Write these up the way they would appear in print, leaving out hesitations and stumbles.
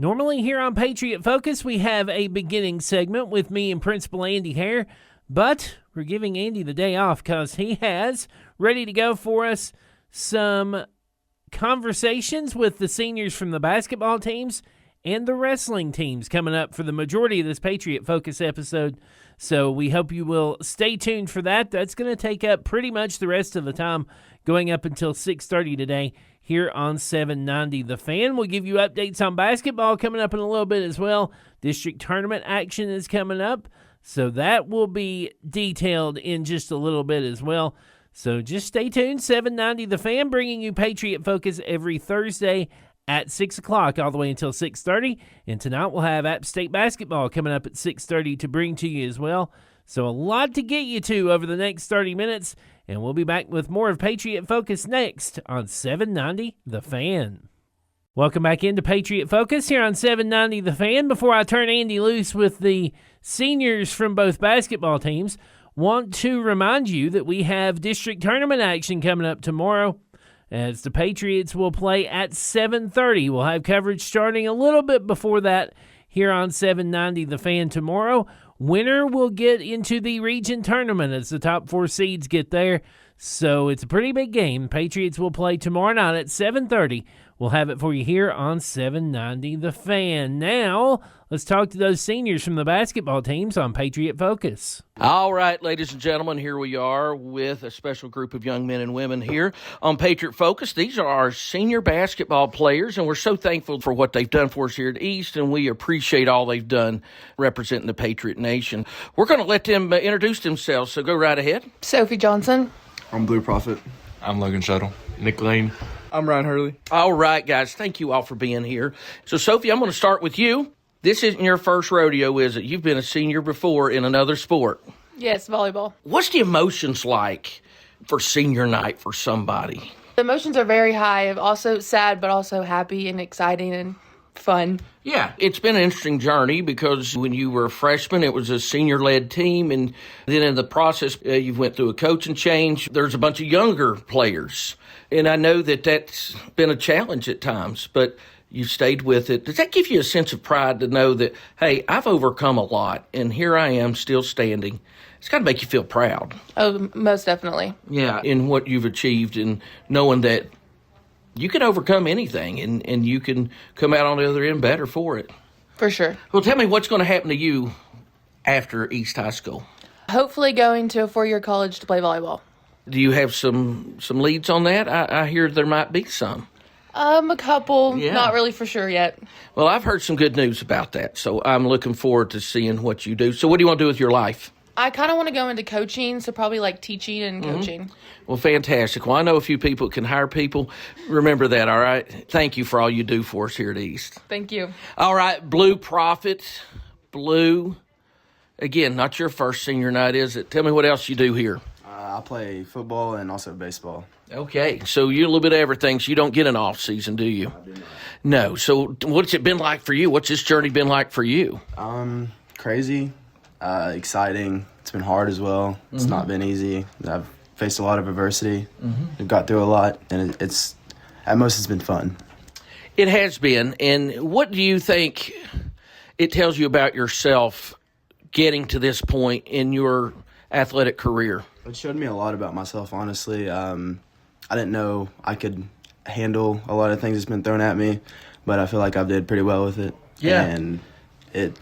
Normally here on Patriot Focus, we have a beginning segment with me and Principal Andy Hare, but we're giving Andy the day off because he has ready to go for us some conversations with the seniors from the basketball teams and the wrestling teams coming up for the majority of this Patriot Focus episode. So we hope you will stay tuned for that. That's going to take up pretty much the rest of the time going up until 6:30 today here on 790 The Fan. We'll give you updates on basketball coming up in a little bit as well. District tournament action is coming up, so that will be detailed in just a little bit as well. So just stay tuned. 790 The Fan, bringing you Patriot Focus every Thursday at 6 o'clock all the way until 6:30. And tonight we'll have App State basketball coming up at 6:30 to bring to you as well. So a lot to get you to over the next 30 minutes. And we'll be back with more of Patriot Focus next on 790 The Fan. Welcome back into Patriot Focus here on 790 The Fan. Before I turn Andy loose with the seniors from both basketball teams, want to remind you that we have district tournament action coming up tomorrow as the Patriots will play at 7:30. We'll have coverage starting a little bit before that here on 790 The Fan tomorrow. Winner will get into the region tournament as the top 4 seeds get there. So it's a pretty big game. Patriots will play tomorrow night at 7:30. We'll have it for you here on 790 The Fan. Now, let's talk to those seniors from the basketball teams on Patriot Focus. All right, ladies and gentlemen, here we are with a special group of young men and women here on Patriot Focus. These are our senior basketball players, and we're so thankful for what they've done for us here at East, and we appreciate all they've done representing the Patriot Nation. We're going to let them introduce themselves, so go right ahead. Sophie Johnson. I'm Blue Prophet. I'm Logan Shuttle. Nick Lane. I'm Ryan Hurley. All right, guys, thank you all for being here. So, Sophie, I'm going to start with you. This isn't your first rodeo, is it? You've been a senior before in another sport. Yes, volleyball. What's the emotions like for senior night for somebody? The emotions are very high, also sad, but also happy and exciting and fun. Yeah, it's been an interesting journey because when you were a freshman, it was a senior-led team, and then in the process, you went through a coaching change. There's a bunch of younger players, and I know that that's been a challenge at times, but you stayed with it. Does that give you a sense of pride to know that, hey, I've overcome a lot, and here I am still standing? It's got to make you feel proud. Oh, most definitely. Yeah, in what you've achieved and knowing that you can overcome anything and you can come out on the other end better for it. For sure. Well, tell me what's going to happen to you after East High School. Hopefully going to a 4-year college to play volleyball. Do you have some leads on that? I hear there might be some. A couple. Yeah. Not really for sure yet. Well, I've heard some good news about that, so I'm looking forward to seeing what you do. So what do you want to do with your life? I kind of want to go into coaching, so probably like teaching and coaching. Well, fantastic. Well, I know a few people that can hire people. Remember that, all right? Thank you for all you do for us here at East. Thank you. All right, Blue Prophet. Blue. Again, not your first senior night, is it? Tell me what else you do here. I play football and also baseball. Okay, so you're a little bit of everything, so you don't get an off season, do you? I do not. No. So what's it been like for you? What's this journey been like for you? Crazy, exciting. It's been hard as well. It's not been easy. I've faced a lot of adversity. I've got through a lot, and it's at most it's been fun. It has been. And what do you think it tells you about yourself getting to this point in your athletic career? It showed me a lot about myself, honestly. I didn't know I could handle a lot of things that's been thrown at me, but I feel like I've did pretty well with it. Yeah. And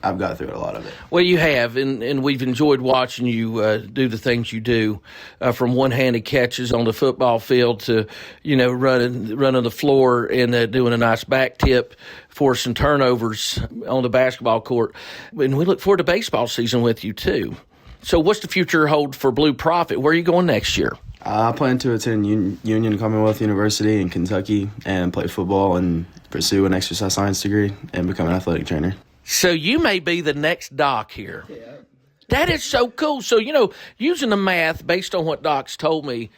I've got through a lot of it. Well, you have, and we've enjoyed watching you do the things you do, from one-handed catches on the football field to, running the floor and doing a nice back tip, forcing turnovers on the basketball court. And we look forward to baseball season with you, too. So what's the future hold for Blue Prophet? Where are you going next year? I plan to attend Union Commonwealth University in Kentucky and play football and pursue an exercise science degree and become an athletic trainer. So you may be the next Doc here. Yeah. That is so cool. So, using the math based on what Doc's told me,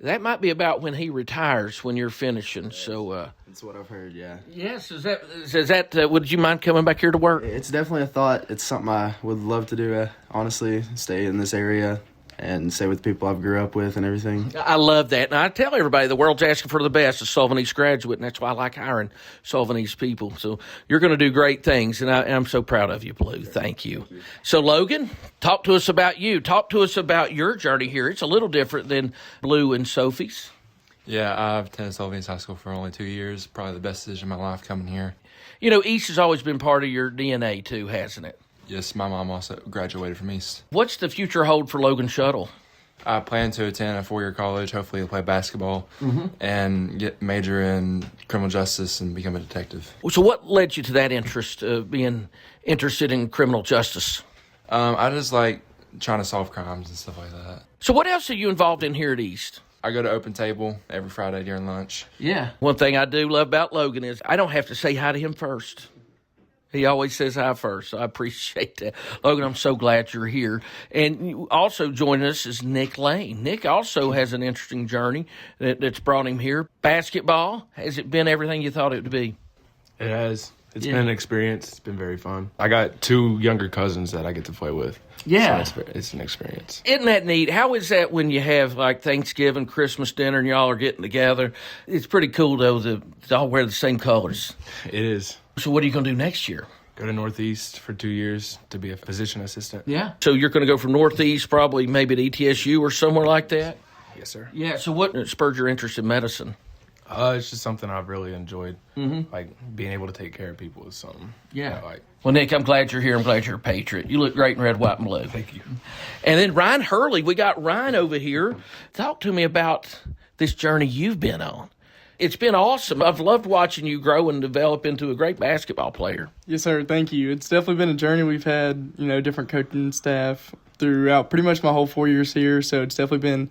that might be about when he retires, when you're finishing. So that's what I've heard, yeah. Yes, is that would you mind coming back here to work? It's definitely a thought. It's something I would love to do, honestly, stay in this area and stay with people I've grew up with and everything. I love that. And I tell everybody the world's asking for the best, a Sullivan East graduate, and that's why I like hiring Sullivan East people. So you're going to do great things, and I'm so proud of you, Blue. Thank you. So, Logan, talk to us about you. Talk to us about your journey here. It's a little different than Blue and Sophie's. Yeah, I've attended Sullivan East High School for only 2 years. Probably the best decision of my life coming here. You know, East has always been part of your DNA, too, hasn't it? Yes, my mom also graduated from East. What's the future hold for Logan Shuttle? I plan to attend a 4-year college, hopefully play basketball, and get major in criminal justice and become a detective. So what led you to that interest, being interested in criminal justice? I just like trying to solve crimes and stuff like that. So what else are you involved in here at East? I go to Open Table every Friday during lunch. Yeah. One thing I do love about Logan is I don't have to say hi to him first. He always says hi first, so I appreciate that. Logan, I'm so glad you're here. And you also joining us is Nick Lane. Nick also has an interesting journey that's brought him here. Basketball, has it been everything you thought it would be? It has. It's been an experience. It's been very fun. I got 2 younger cousins that I get to play with. Yeah. So it's an experience. Isn't that neat? How is that when you have like Thanksgiving, Christmas dinner, and y'all are getting together? It's pretty cool, though, to all wear the same colors. It is. So what are you going to do next year? Go to Northeast for 2 years to be a physician assistant. Yeah. So you're going to go from Northeast probably maybe to ETSU or somewhere like that? Yes, sir. Yeah. So what spurred your interest in medicine? It's just something I've really enjoyed. Like being able to take care of people is something. Yeah. I like. Well, Nick, I'm glad you're here. I'm glad you're a Patriot. You look great in red, white, and blue. Thank you. And then Ryan Hurley, we got Ryan over here. Talk to me about this journey you've been on. It's been awesome. I've loved watching you grow and develop into a great basketball player. Yes, sir. Thank you. It's definitely been a journey. We've had, different coaching staff throughout pretty much my whole 4 years here. So it's definitely been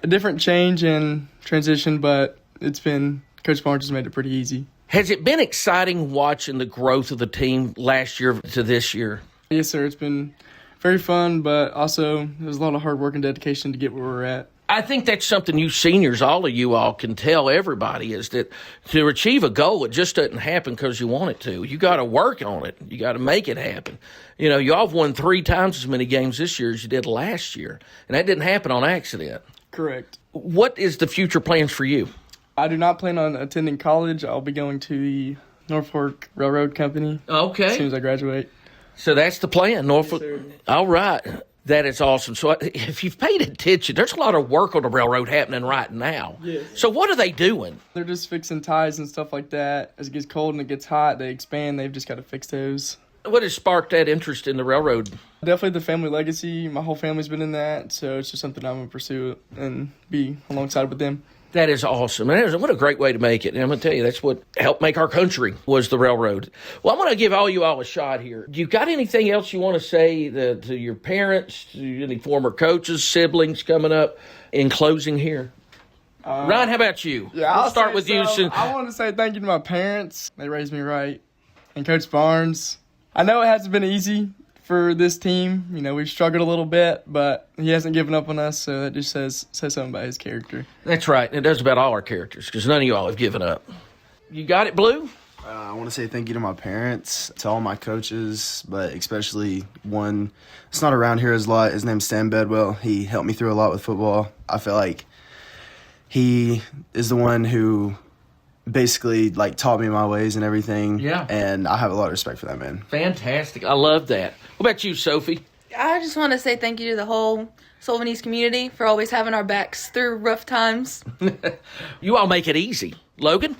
a different change and transition, but it's been, Coach Barnes has made it pretty easy. Has it been exciting watching the growth of the team last year to this year? Yes, sir. It's been very fun, but also there's a lot of hard work and dedication to get where we're at. I think that's something you seniors, all of you all, can tell everybody is that to achieve a goal, it just doesn't happen because you want it to. You got to work on it. You got to make it happen. Y'all have won 3 times as many games this year as you did last year, and that didn't happen on accident. Correct. What is the future plans for you? I do not plan on attending college. I'll be going to the Norfolk Railroad Company as soon as I graduate. So that's the plan, Norfolk. Yes, sir. All right. That is awesome. So if you've paid attention, there's a lot of work on the railroad happening right now. Yes. So what are they doing? They're just fixing ties and stuff like that. As it gets cold and it gets hot, they expand. They've just got to fix those. What has sparked that interest in the railroad? Definitely the family legacy. My whole family's been in that, so it's just something I'm going to pursue and be alongside with them. That is awesome. And what a great way to make it. And I'm going to tell you, that's what helped make our country was the railroad. Well, I'm going to give all you all a shot here. You got anything else you want to say to your parents, to any former coaches, siblings coming up in closing here? Ryan, how about you? Yeah, I'll start with you. I want to say thank you to my parents. They raised me right. And Coach Barnes. I know it hasn't been easy for this team. We've struggled a little bit, but he hasn't given up on us, so that just says something about his character. That's right. And it does about all our characters, because none of you all have given up. You got it, Blue? I want to say thank you to my parents, to all my coaches, but especially one that's not around here a lot. His name's Stan Bedwell. He helped me through a lot with football. I feel like he is the one who basically taught me my ways and everything. Yeah. And I have a lot of respect for that man. Fantastic. I love that. What about you, Sophie? I just want to say thank you to the whole Sullivan East community for always having our backs through rough times. You all make it easy. Logan?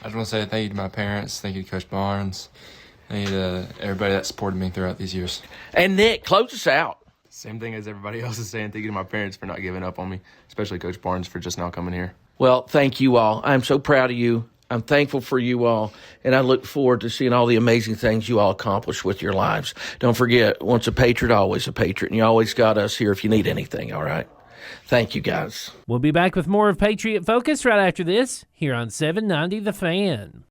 I just want to say thank you to my parents. Thank you to Coach Barnes. Thank you to everybody that supported me throughout these years. And Nick, close us out. Same thing as everybody else is saying. Thank you to my parents for not giving up on me, especially Coach Barnes for just now coming here. Well, thank you all. I'm so proud of you. I'm thankful for you all, and I look forward to seeing all the amazing things you all accomplish with your lives. Don't forget, once a Patriot, always a Patriot, and you always got us here if you need anything, all right? Thank you, guys. We'll be back with more of Patriot Focus right after this here on 790 The Fan.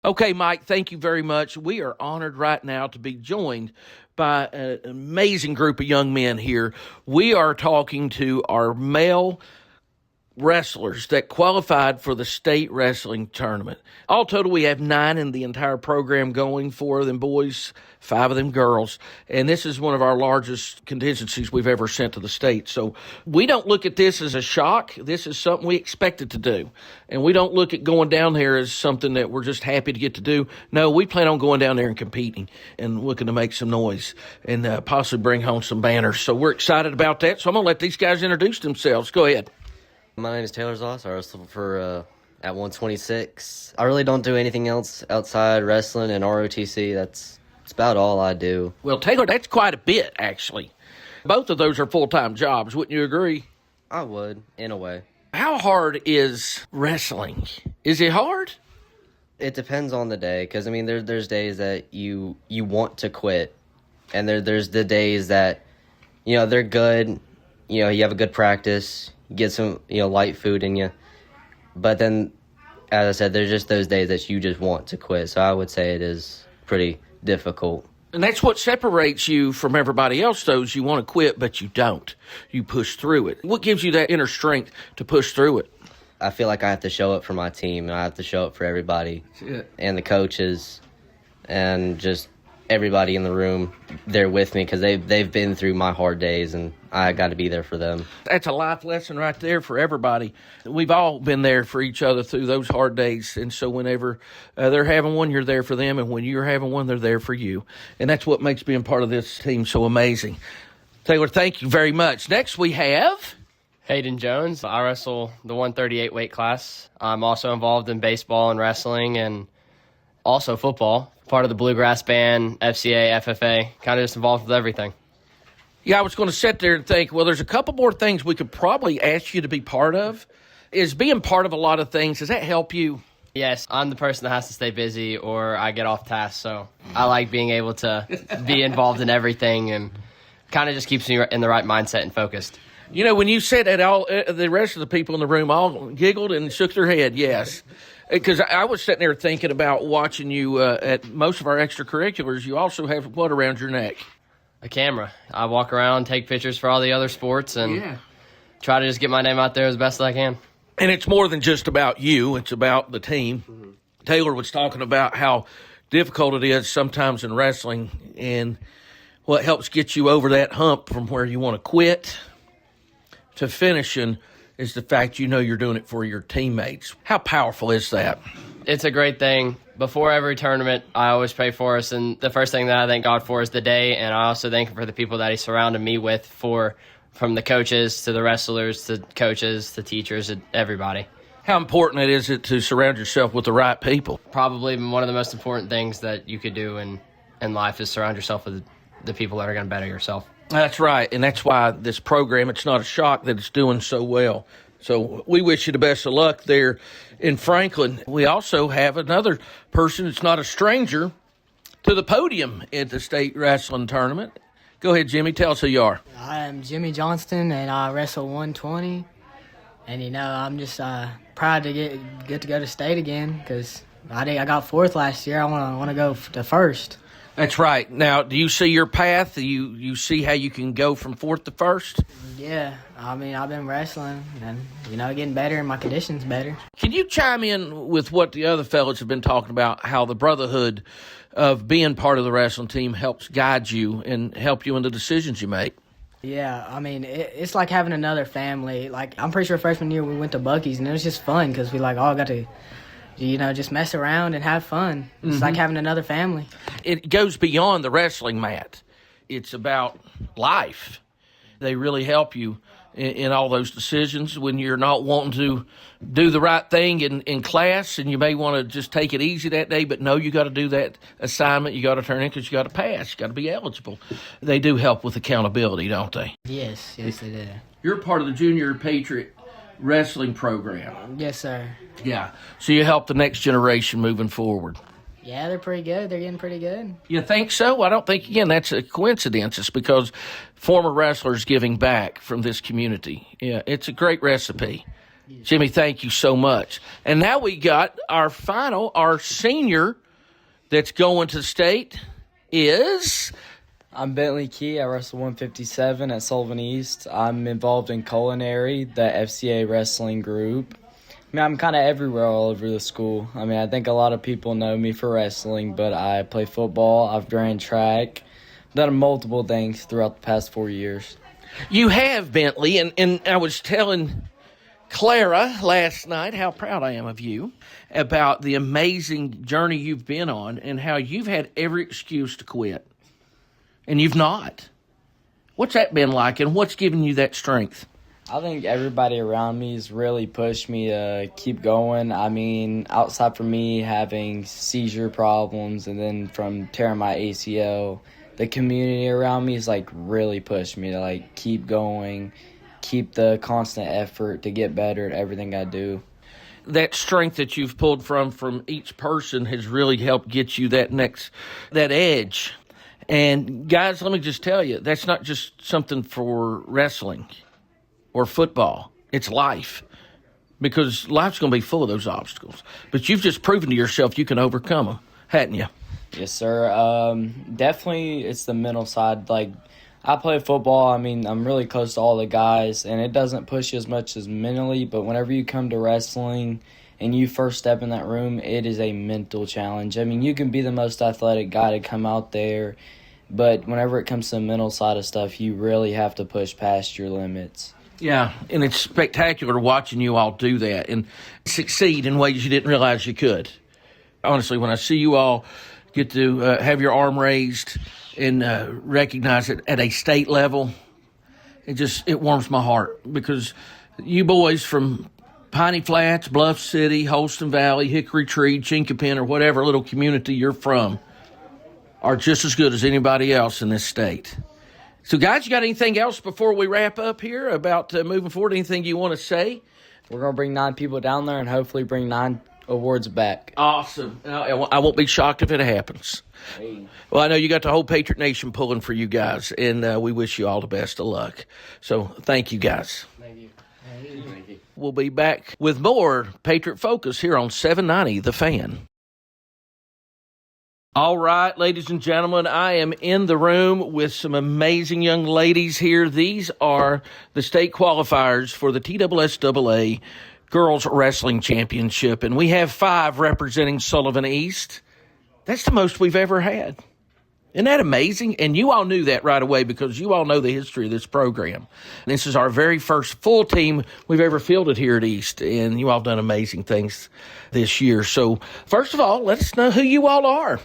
Okay, Mike, thank you very much. We are honored right now to be joined by an amazing group of young men here. We are talking to our male wrestlers that qualified for the state wrestling tournament. All total, we have 9 in the entire program going, 4 of them boys, 5 of them girls. And this is one of our largest contingencies we've ever sent to the state. So we don't look at this as a shock. This is something we expected to do. And we don't look at going down there as something that we're just happy to get to do. No, we plan on going down there and competing and looking to make some noise and possibly bring home some banners. So we're excited about that. So I'm going to let these guys introduce themselves. Go ahead. My name is Taylor Zoss. I wrestle for at 126. I really don't do anything else outside wrestling and ROTC. That's about all I do. Well, Taylor, that's quite a bit, actually. Both of those are full-time jobs. Wouldn't you agree? I would, in a way. How hard is wrestling? Is it hard? It depends on the day, because, I mean, there's days that you want to quit, and there's the days that, you know, they're good, you know, you have a good practice, you get some, you know, light food in you. But then, as I said, there's just those days that you just want to quit. So I would say it is pretty difficult. And that's what separates you from everybody else, though, is you want to quit, but you don't. You push through it. What gives you that inner strength to push through it? I feel like I have to show up for my team, and I have to show up for everybody and the coaches and just everybody in the room. They're with me because they've been through my hard days, and I got to be there for them. That's a life lesson right there for everybody. We've all been there for each other through those hard days, and so whenever they're having one, you're there for them, and when you're having one, they're there for you. And that's what makes being part of this team so amazing. Taylor, thank you very much. Next we have Hayden Jones. I wrestle the 138 weight class. I'm also involved in baseball and wrestling and also football. Part of the Bluegrass Band, FCA, FFA, kind of just involved with everything. Yeah, I was going to sit there and think, well, there's a couple more things we could probably ask you to be part of. Is being part of a lot of things, does that help you? Yes, I'm the person that has to stay busy or I get off task, so I like being able to be involved in everything and kind of just keeps me in the right mindset and focused. You know, when you said that, all the rest of the people in the room all giggled and shook their head, yes. Because I was sitting there thinking about watching you at most of our extracurriculars. You also have what around your neck? A camera. I walk around, take pictures for all the other sports, and try to just get my name out there as best as I can. And it's more than just about you. It's about the team. Mm-hmm. Taylor was talking about how difficult it is sometimes in wrestling and what helps get you over that hump from where you want to quit to finishing is the fact you know you're doing it for your teammates. How powerful is that? It's a great thing. Before every tournament, I always pray for us, and the first thing that I thank God for is the day, and I also thank Him for the people that He surrounded me with, from the coaches to the wrestlers to coaches to teachers to everybody. How important it is to surround yourself with the right people? Probably one of the most important things that you could do in life is surround yourself with the people that are going to better yourself. That's right, and that's why this program, it's not a shock that it's doing so well. So we wish you the best of luck there in Franklin. We also have another person that's not a stranger to the podium at the state wrestling tournament. Go ahead, Jimmy. Tell us who you are. I am Jimmy Johnston, and I wrestle 120. And, you know, I'm just proud to get to go to state again because I got fourth last year. I want to go to first. That's right. Now, do you see your path? Do you see how you can go from fourth to first? Yeah. I mean, I've been wrestling and, you know, getting better and my condition's better. Can you chime in with what the other fellas have been talking about, how the brotherhood of being part of the wrestling team helps guide you and help you in the decisions you make? Yeah, I mean, it's like having another family. Like, I'm pretty sure freshman year we went to Buc-ee's, and it was just fun because we, all got to, you know, just mess around and have fun. It's like having another family. It goes beyond the wrestling mat. It's about life. They really help you in all those decisions when you're not wanting to do the right thing in class and you may want to just take it easy that day, but no, you got to do that assignment. You got to turn in because you got to pass. You got to be eligible. They do help with accountability, don't they? Yes, they do. You're part of the Junior Patriot Wrestling Program. Yes, sir. Yeah. So you help the next generation moving forward. Yeah, they're pretty good. They're getting pretty good. You think so? I don't think, again, that's a coincidence. It's because former wrestlers giving back from this community. Yeah, it's a great recipe. Yes. Jimmy, thank you so much. And now we got our senior that's going to state is I'm Bentley Key. I wrestle 157 at Sullivan East. I'm involved in culinary, the FCA wrestling group. I mean, I'm kind of everywhere all over the school. I mean, I think a lot of people know me for wrestling, but I play football. I've ran track, done multiple things throughout the past 4 years. You have, Bentley, and I was telling Clara last night how proud I am of you about the amazing journey you've been on and how you've had every excuse to quit, and you've not. What's that been like, and what's given you that strength? I think everybody around me has really pushed me to keep going. I mean, outside from me having seizure problems and then from tearing my ACL, the community around me has really pushed me to keep going, keep the constant effort to get better at everything I do. That strength that you've pulled from each person has really helped get you that edge. And guys, let me just tell you, that's not just something for wrestling or football. It's life, because life's going to be full of those obstacles. But you've just proven to yourself you can overcome them, hadn't you? Yes, sir. Definitely it's the mental side. I play football. I mean, I'm really close to all the guys, and it doesn't push you as much as mentally, but whenever you come to wrestling and you first step in that room, it is a mental challenge. I mean, you can be the most athletic guy to come out there, but whenever it comes to the mental side of stuff, you really have to push past your limits. Yeah, and it's spectacular watching you all do that and succeed in ways you didn't realize you could. Honestly, when I see you all get to have your arm raised and recognize it at a state level, it warms my heart, because you boys from Piney Flats, Bluff City, Holston Valley, Hickory Tree, Chinkapin, or whatever little community you're from are just as good as anybody else in this state. So, guys, you got anything else before we wrap up here about moving forward? Anything you want to say? We're going to bring 9 people down there and hopefully bring 9 awards back. Awesome. I won't be shocked if it happens. Hey. Well, I know you got the whole Patriot Nation pulling for you guys, and we wish you all the best of luck. So, thank you, guys. Thank you. We'll be back with more Patriot Focus here on 790 The Fan. All right, ladies and gentlemen, I am in the room with some amazing young ladies here. These are the state qualifiers for the TSSAA Girls Wrestling Championship, and we have 5 representing Sullivan East. That's the most we've ever had. Isn't that amazing? And you all knew that right away, because you all know the history of this program. This is our very first full team we've ever fielded here at East, and you all have done amazing things this year. So, first of all, let us know who you all are.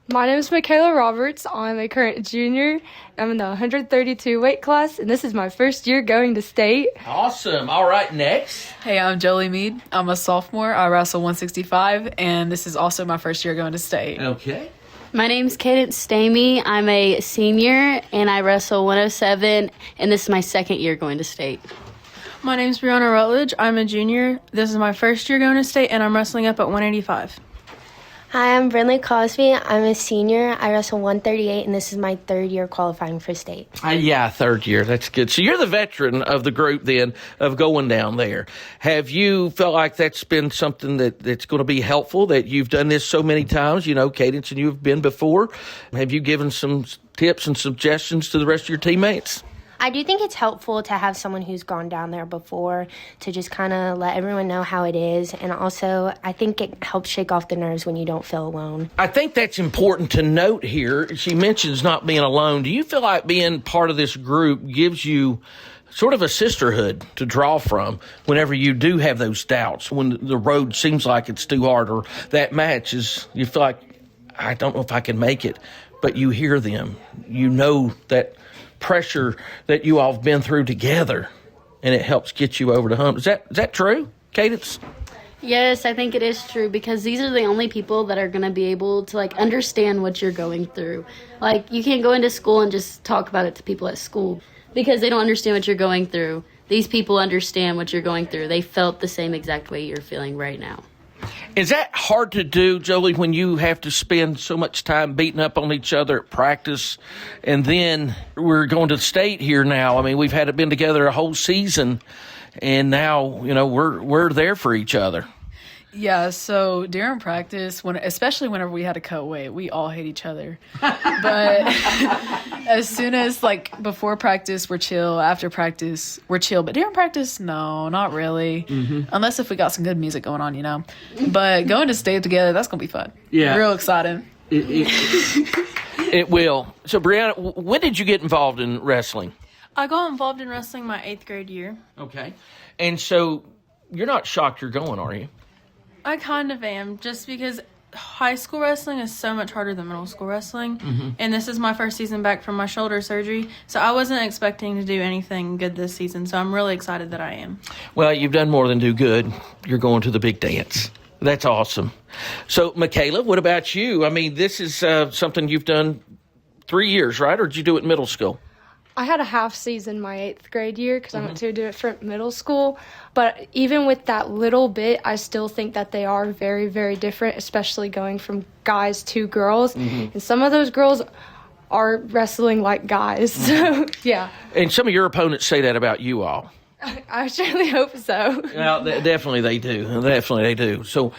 My name is Michaela Roberts. I'm a current junior. I'm in the 132 weight class, and this is my first year going to state. Awesome. All right, next. Hey, I'm Jolie Mead. I'm a sophomore. I wrestle 165, and this is also my first year going to state. Okay. My name's Cadence Stamey. I'm a senior, and I wrestle 107, and this is my second year going to state. My name's Brianna Rutledge. I'm a junior. This is my first year going to state, and I'm wrestling up at 185. Hi, I'm Brinley Cosby. I'm a senior. I wrestle 138, and this is my third year qualifying for state. Yeah, third year. That's good. So you're the veteran of the group then of going down there. Have you felt like that's been something that's going to be helpful, that you've done this so many times? You know, Cadence and you have been before. Have you given some tips and suggestions to the rest of your teammates? I do think it's helpful to have someone who's gone down there before to just kind of let everyone know how it is. And also, I think it helps shake off the nerves when you don't feel alone. I think that's important to note here. She mentions not being alone. Do you feel like being part of this group gives you sort of a sisterhood to draw from whenever you do have those doubts, when the road seems like it's too hard, or that match is, you feel like, I don't know if I can make it, but you hear them. You know that pressure that you all have been through together, and it helps get you over the hump. Is that true, Cadence? Yes, I think it is true, because these are the only people that are going to be able to understand what you're going through. You can't go into school and just talk about it to people at school, because they don't understand what you're going through. These people understand what you're going through. They felt the same exact way you're feeling right now. Is that hard to do, Jolie, when you have to spend so much time beating up on each other at practice, and then we're going to state here now? I mean, we've been together a whole season, and now, we're there for each other. Yeah, so during practice, especially whenever we had to cut weight, we all hate each other. But as soon as, like, before practice, we're chill. After practice, we're chill. But during practice, no, not really. Unless if we got some good music going on, you know. But going to state together, that's going to be fun. Yeah. Real exciting. It will. So, Brianna, when did you get involved in wrestling? I got involved in wrestling my 8th grade year. Okay. And so you're not shocked you're going, are you? I kind of am, just because high school wrestling is so much harder than middle school wrestling. And this is my first season back from my shoulder surgery, so I wasn't expecting to do anything good this season, so I'm really excited that I am. Well, you've done more than do good. You're going to the big dance. That's awesome. So, Michaela, what about you? I mean, this is something you've done 3 years, right? Or did you do it in middle school? I had a half season my 8th grade year because I went to a different middle school. But even with that little bit, I still think that they are very, very different, especially going from guys to girls. And some of those girls are wrestling like guys. So, yeah. And some of your opponents say that about you all. I surely hope so. Well, definitely they do. Definitely they do. So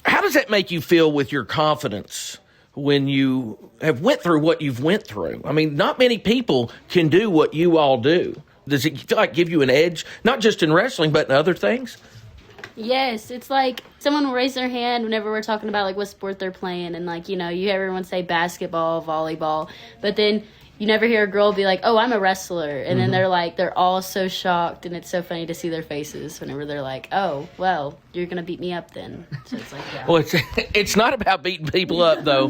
how does that make you feel with your confidence when you have went through what you've went through? I mean, not many people can do what you all do. Does it feel like give you an edge, not just in wrestling, but in other things? Yes, it's like someone will raise their hand whenever we're talking about, like, what sport they're playing. And, like, you know, you hear everyone say basketball, volleyball. But then you never hear a girl be like, oh, I'm a wrestler. And then they're all so shocked. And it's so funny to see their faces whenever they're like, oh, well, you're going to beat me up then. So it's like, yeah. Well, it's not about beating people up, though,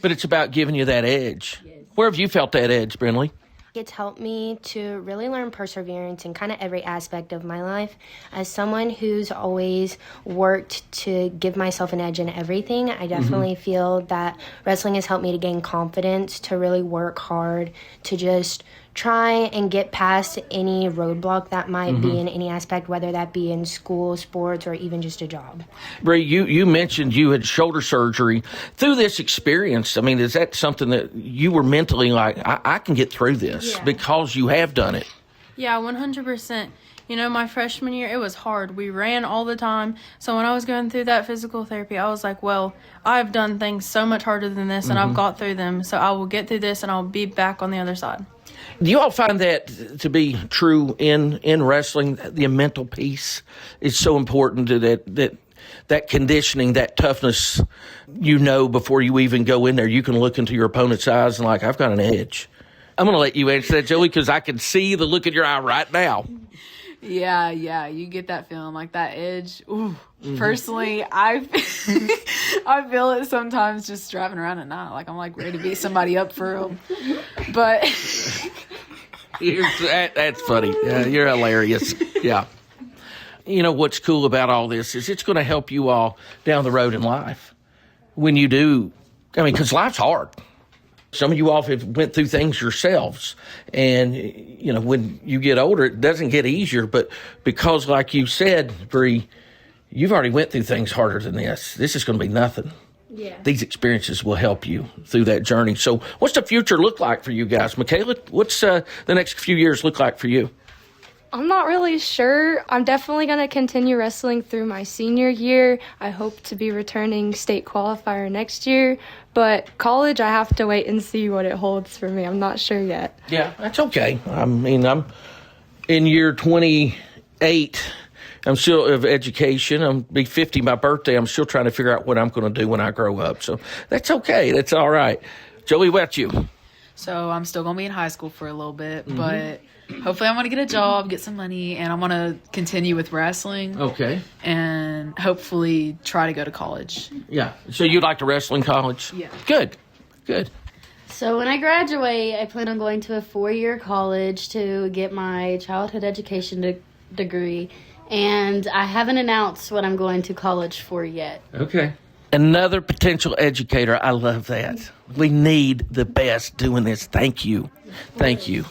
but it's about giving you that edge. Yes. Where have you felt that edge, Brinley? It's helped me to really learn perseverance in kind of every aspect of my life. As someone who's always worked to give myself an edge in everything, I definitely feel that wrestling has helped me to gain confidence, to really work hard, to just try and get past any roadblock that might be in any aspect, whether that be in school, sports, or even just a job. Bree, you mentioned you had shoulder surgery. Through this experience, I mean, is that something that you were mentally like, I can get through this because you have done it? Yeah, 100%. You know, my freshman year, it was hard. We ran all the time. So when I was going through that physical therapy, I was like, well, I've done things so much harder than this, and I've got through them. So I will get through this, and I'll be back on the other side. Do you all find that to be true in wrestling? The mental piece is so important to that conditioning, that toughness. You know, before you even go in there, you can look into your opponent's eyes and like, I've got an edge. I'm going to let you answer that, Joey, because I can see the look in your eye right now. Yeah, you get that feeling, like that edge. Ooh, personally, I feel it sometimes just driving around at night. Like, I'm like ready to beat somebody up for real. But that's funny. Yeah, you're hilarious. Yeah. You know, what's cool about all this is it's going to help you all down the road in life. When you do, I mean, because life's hard. Some of you all have went through things yourselves. And, you know, when you get older, it doesn't get easier. But because, like you said, Bree, you've already went through things harder than this. This is going to be nothing. Yeah. These experiences will help you through that journey. So what's the future look like for you guys? Michaela, what's the next few years look like for you? I'm not really sure. I'm definitely going to continue wrestling through my senior year. I hope to be returning state qualifier next year. But college, I have to wait and see what it holds for me. I'm not sure yet. Yeah, that's okay. I mean, I'm in year 28. I'm still of education. I'm be 50 my birthday. I'm still trying to figure out what I'm going to do when I grow up. So that's okay. That's all right. Joey, what about you? So I'm still going to be in high school for a little bit, but hopefully I'm going to get a job, get some money, and I'm going to continue with wrestling. Okay. And hopefully try to go to college. Yeah. So you'd like to wrestle in college? Yeah. Good. So when I graduate, I plan on going to a 4-year college to get my childhood education degree. And I haven't announced what I'm going to college for yet. Okay. Another potential educator. I love that. We need the best doing this. Thank you. Thank you.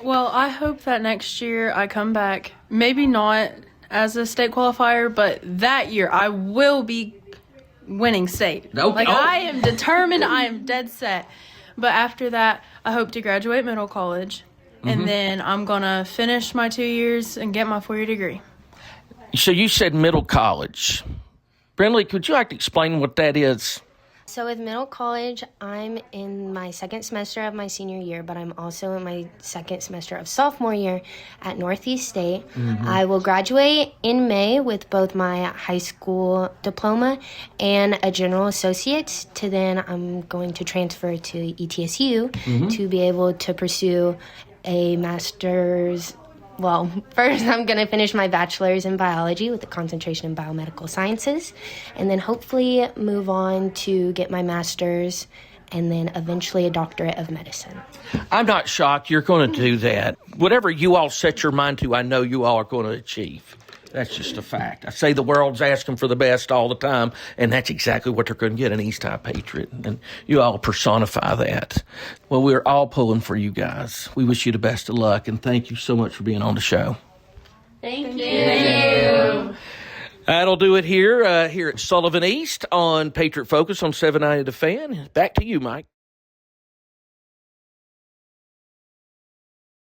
Well, I hope that next year I come back, maybe not as a state qualifier, but that year I will be winning state. I am determined. I am dead set. But after that, I hope to graduate middle college, and then I'm going to finish my 2 years and get my 4-year degree. So you said middle college. Brindley, could you like to explain what that is? So with middle college, I'm in my second semester of my senior year, but I'm also in my second semester of sophomore year at Northeast State. I will graduate in May with both my high school diploma and a general associate's. To then I'm going to transfer to ETSU to be able to pursue a master's. Well, first I'm going to finish my bachelor's in biology with a concentration in biomedical sciences, and then hopefully move on to get my master's and then eventually a doctorate of medicine. I'm not shocked you're going to do that. Whatever you all set your mind to, I know you all are going to achieve. That's just a fact. I say the world's asking for the best all the time, and that's exactly what they're going to get, an East High Patriot. And you all personify that. Well, we're all pulling for you guys. We wish you the best of luck, and thank you so much for being on the show. Thank you. That'll do it here at Sullivan East on Patriot Focus on 790 The Fan. Back to you, Mike.